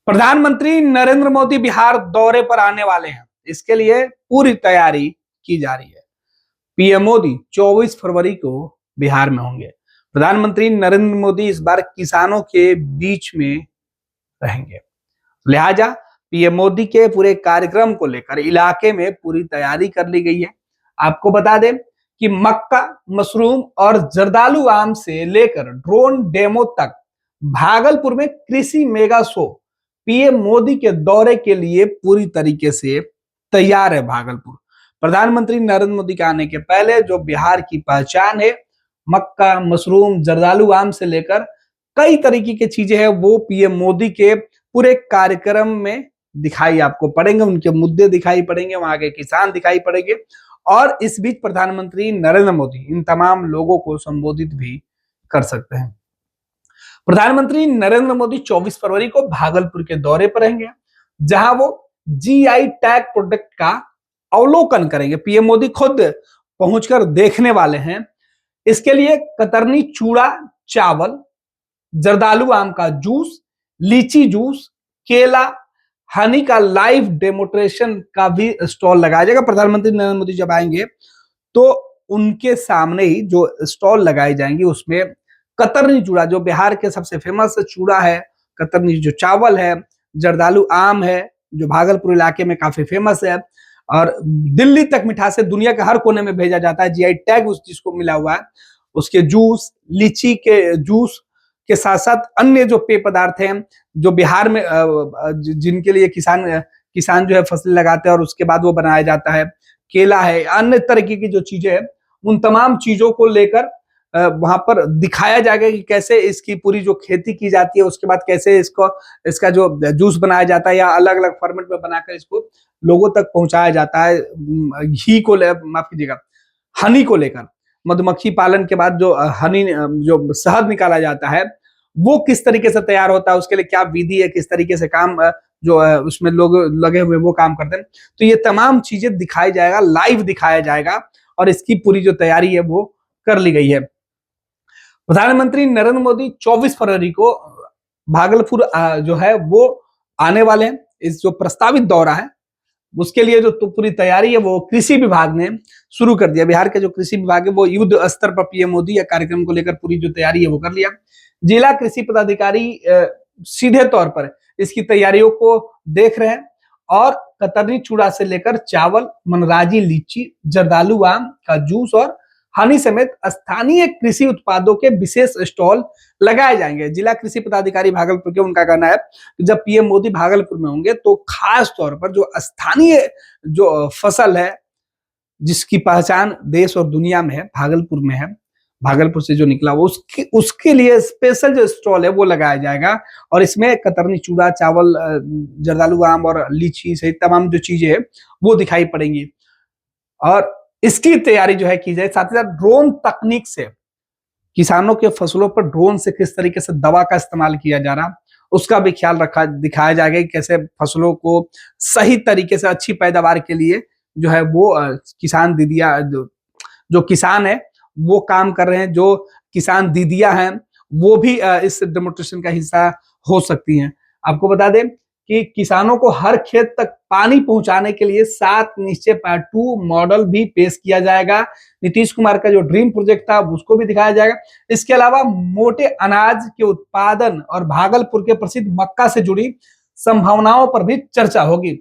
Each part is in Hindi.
प्रधानमंत्री नरेंद्र मोदी बिहार दौरे पर आने वाले हैं। इसके लिए पूरी तैयारी की जा रही है। पीएम मोदी 24 फरवरी को बिहार में होंगे। प्रधानमंत्री नरेंद्र मोदी इस बार किसानों के बीच में रहेंगे, लिहाजा पीएम मोदी के पूरे कार्यक्रम को लेकर इलाके में पूरी तैयारी कर ली गई है। आपको बता दें कि मक्का, मशरूम और जर्दालू आम से लेकर ड्रोन डेमो तक भागलपुर में कृषि मेगा शो पीएम मोदी के दौरे के लिए पूरी तरीके से तैयार है भागलपुर। प्रधानमंत्री नरेंद्र मोदी के आने के पहले जो बिहार की पहचान है, मक्का, मशरूम, जर्दालू आम से लेकर कई तरीके की चीजें हैं, वो पीएम मोदी के पूरे कार्यक्रम में दिखाई आपको पड़ेंगे। उनके मुद्दे दिखाई पड़ेंगे, वहां के किसान दिखाई पड़ेंगे और इस बीच प्रधानमंत्री नरेंद्र मोदी इन तमाम लोगों को संबोधित भी कर सकते हैं। प्रधानमंत्री नरेंद्र मोदी 24 फरवरी को भागलपुर के दौरे पर रहेंगे, जहां वो जीआई टैग प्रोडक्ट का अवलोकन करेंगे। पीएम मोदी खुद पहुंचकर देखने वाले हैं। इसके लिए कतरनी चूड़ा चावल, जर्दालू आम का जूस, लीची जूस, केला, हनी का लाइव डेमोन्स्ट्रेशन का भी स्टॉल लगाया जाएगा। प्रधानमंत्री नरेंद्र मोदी जब आएंगे तो उनके सामने ही जो स्टॉल लगाई जाएंगी उसमें कतरनी चूड़ा, जो बिहार के सबसे फेमस चूड़ा है, कतरनी जो चावल है, जर्दालू आम है जो भागलपुर इलाके में काफी फेमस है और दिल्ली तक मिठास से दुनिया के हर कोने में भेजा जाता है। जीआई टैग उस चीज को मिला हुआ है। उसके जूस, लीची के जूस के साथ साथ अन्य जो पेय पदार्थ हैं जो बिहार में जिनके लिए किसान जो है फसल लगाते हैं और उसके बाद वो बनाया जाता है, केला है, अन्य तरीके की जो चीजें हैं, उन तमाम चीजों को लेकर वहां पर दिखाया जाएगा कि कैसे इसकी पूरी जो खेती की जाती है, उसके बाद कैसे इसका जो जूस बनाया जाता है या अलग अलग फॉर्मेट में बनाकर इसको लोगों तक पहुंचाया जाता है। घी को माफ कीजिएगा, हनी को लेकर, मधुमक्खी पालन के बाद जो हनी जो शहद निकाला जाता है वो किस तरीके से तैयार होता है, उसके लिए क्या विधि है, किस तरीके से काम जो उसमें लोग लगे हुए वो काम करते हैं। तो ये तमाम चीजें दिखाई जाएगा, लाइव दिखाया जाएगा और इसकी पूरी जो तैयारी है वो कर ली गई है। प्रधानमंत्री नरेंद्र मोदी 24 फरवरी को भागलपुर जो है वो आने वाले हैं। इस जो प्रस्तावित दौरा है उसके लिए जो पूरी तैयारी है वो कृषि विभाग ने शुरू कर दिया। बिहार के जो कृषि विभाग है वो युद्ध स्तर पर पीएम मोदी या कार्यक्रम को लेकर पूरी जो तैयारी है वो कर लिया। जिला कृषि पदाधिकारी सीधे तौर पर इसकी तैयारियों को देख रहे हैं और कतरनी चूड़ा से लेकर चावल, मनराजी लीची, जर्दालू आम का जूस और हनी समेत स्थानीय कृषि उत्पादों के विशेष स्टॉल लगाए जाएंगे। जिला कृषि पदाधिकारी भागलपुर के उनका कहना है कि जब पीएम मोदी भागलपुर में होंगे तो खास तौर पर जो स्थानीय जो फसल है जिसकी पहचान देश और दुनिया में है, भागलपुर में है, भागलपुर से जो निकला वो उसके लिए स्पेशल जो स्टॉल है वो लगाया जाएगा और इसमें कतरनी चूड़ा, चावल, जर्दालू आम और लीची सहित तमाम जो चीजें है वो दिखाई पड़ेंगी और इसकी तैयारी जो है की जाए। साथ ही साथ ड्रोन तकनीक से किसानों के फसलों पर ड्रोन से किस तरीके से दवा का इस्तेमाल किया जा रहा उसका भी ख्याल दिखाया जाएगा कि कैसे फसलों को सही तरीके से अच्छी पैदावार के लिए जो है वो किसान दीदियां जो किसान है वो काम कर रहे हैं, जो किसान दीदियां हैं वो भी इस डेमोन्स्ट्रेशन का हिस्सा हो सकती हैं। आपको बता दें कि किसानों को हर खेत तक पानी पहुंचाने के लिए 7 निश्चय पार्ट 2 मॉडल भी पेश किया जाएगा। नीतीश कुमार का जो ड्रीम प्रोजेक्ट था उसको भी दिखाया जाएगा। इसके अलावा मोटे अनाज के उत्पादन और भागलपुर के प्रसिद्ध मक्का से जुड़ी संभावनाओं पर भी चर्चा होगी।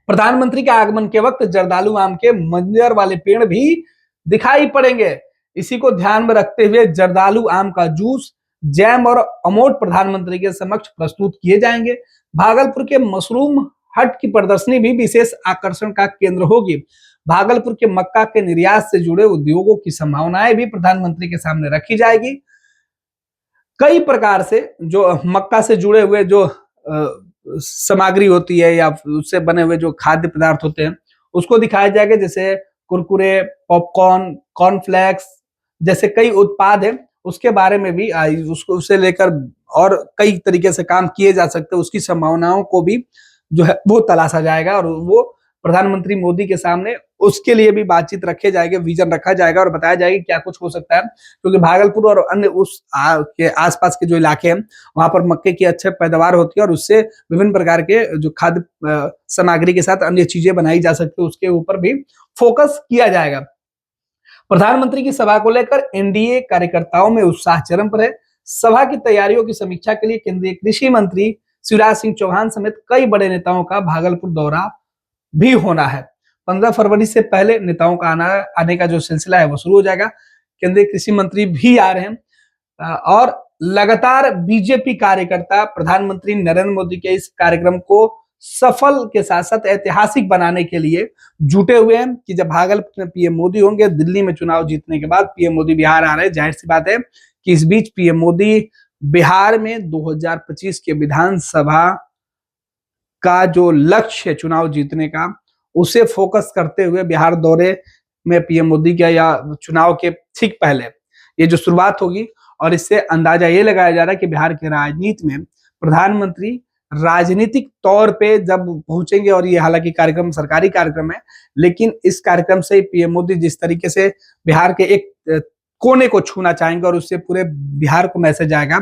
प्रधानमंत्री के आगमन के वक्त जर्दालू आम के मंजर वाले पेड़ भी दिखाई पड़ेंगे। इसी को ध्यान में रखते हुए जर्दालू आम का जूस, जैम और अमोट प्रधानमंत्री के समक्ष प्रस्तुत किए जाएंगे। भागलपुर के मशरूम हट की प्रदर्शनी भी विशेष आकर्षण का केंद्र होगी। भागलपुर के मक्का के निर्यात से जुड़े उद्योगों की संभावनाएं भी प्रधानमंत्री के सामने रखी जाएगी। कई प्रकार से जो मक्का से जुड़े हुए जो सामग्री होती है या उससे बने हुए जो खाद्य पदार्थ होते हैं उसको दिखाया जाएगा, जैसे कुरकुरे, पॉपकॉर्न, कॉर्नफ्लेक्स जैसे कई उत्पाद है उसके बारे में भी उसको उसे लेकर और कई तरीके से काम किए जा सकते हैं। उसकी संभावनाओं को भी जो है वो तलाशा जाएगा और वो प्रधानमंत्री मोदी के सामने उसके लिए भी बातचीत रखे जाएंगे, विजन रखा जाएगा और बताया जाएगा क्या कुछ हो सकता है, क्योंकि भागलपुर और अन्य उस के आसपास के जो इलाके हैं वहां पर मक्के की अच्छे पैदावार होती है और उससे विभिन्न प्रकार के जो खाद्य सामग्री के साथ अन्य चीजें बनाई जा सकती है, उसके ऊपर भी फोकस किया जाएगा। प्रधानमंत्री की सभा को लेकर एनडीए कार्यकर्ताओं में उत्साह चरम पर है। सभा की तैयारियों की समीक्षा के लिए केंद्रीय कृषि मंत्री शिवराज सिंह चौहान समेत कई बड़े नेताओं का भागलपुर दौरा भी होना है। 15 फरवरी से पहले नेताओं का आने का जो सिलसिला है वो शुरू हो जाएगा। केंद्रीय कृषि मंत्री भी आ रहे हैं और लगातार बीजेपी कार्यकर्ता प्रधानमंत्री नरेंद्र मोदी के इस कार्यक्रम को सफल के साथ साथ ऐतिहासिक बनाने के लिए जुटे हुए हैं कि जब भागलपुर में पीएम मोदी होंगे, दिल्ली में चुनाव जीतने के बाद पीएम मोदी बिहार आ रहे हैं, जाहिर सी बात है कि इस बीच पीएम मोदी बिहार में 2025 के विधानसभा का जो लक्ष्य है चुनाव जीतने का, उसे फोकस करते हुए बिहार दौरे में पीएम मोदी का या चुनाव के ठीक पहले ये जो शुरुआत होगी और इससे अंदाजा ये लगाया जा रहा है कि बिहार की राजनीति में प्रधानमंत्री राजनीतिक तौर पे जब पहुंचेंगे, और ये हालांकि कार्यक्रम सरकारी कार्यक्रम है, लेकिन इस कार्यक्रम से पीएम मोदी जिस तरीके से बिहार के एक कोने को छूना चाहेंगे और उससे पूरे बिहार को मैसेज आएगा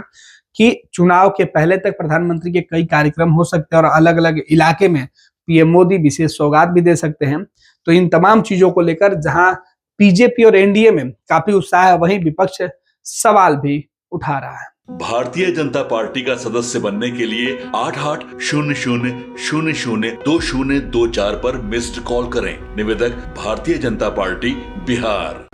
कि चुनाव के पहले तक प्रधानमंत्री के कई कार्यक्रम हो सकते हैं और अलग अलग इलाके में पीएम मोदी विशेष सौगात भी दे सकते हैं। तो इन तमाम चीजों को लेकर जहां बीजेपी और एनडीए में काफी उत्साह है, वहीं विपक्ष सवाल भी उठा रहा है। भारतीय जनता पार्टी का सदस्य बनने के लिए 8800002024 पर मिस्ड कॉल करें। निवेदक भारतीय जनता पार्टी बिहार।